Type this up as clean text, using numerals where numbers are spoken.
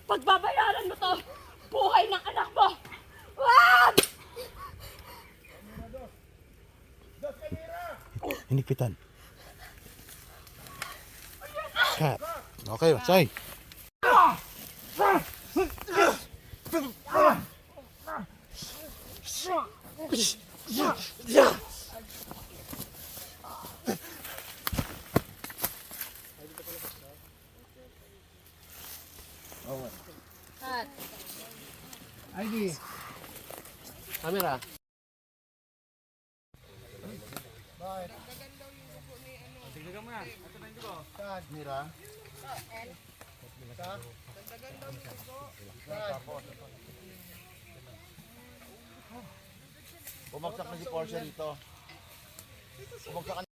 Pagbabayaran mo to! Buhay ng anak mo! Wag! Hinipitan. Cut. Okay, say. Cut. ID. Camera. Kad, Mira. Bumagsak na si Porsche dito. Bumagsak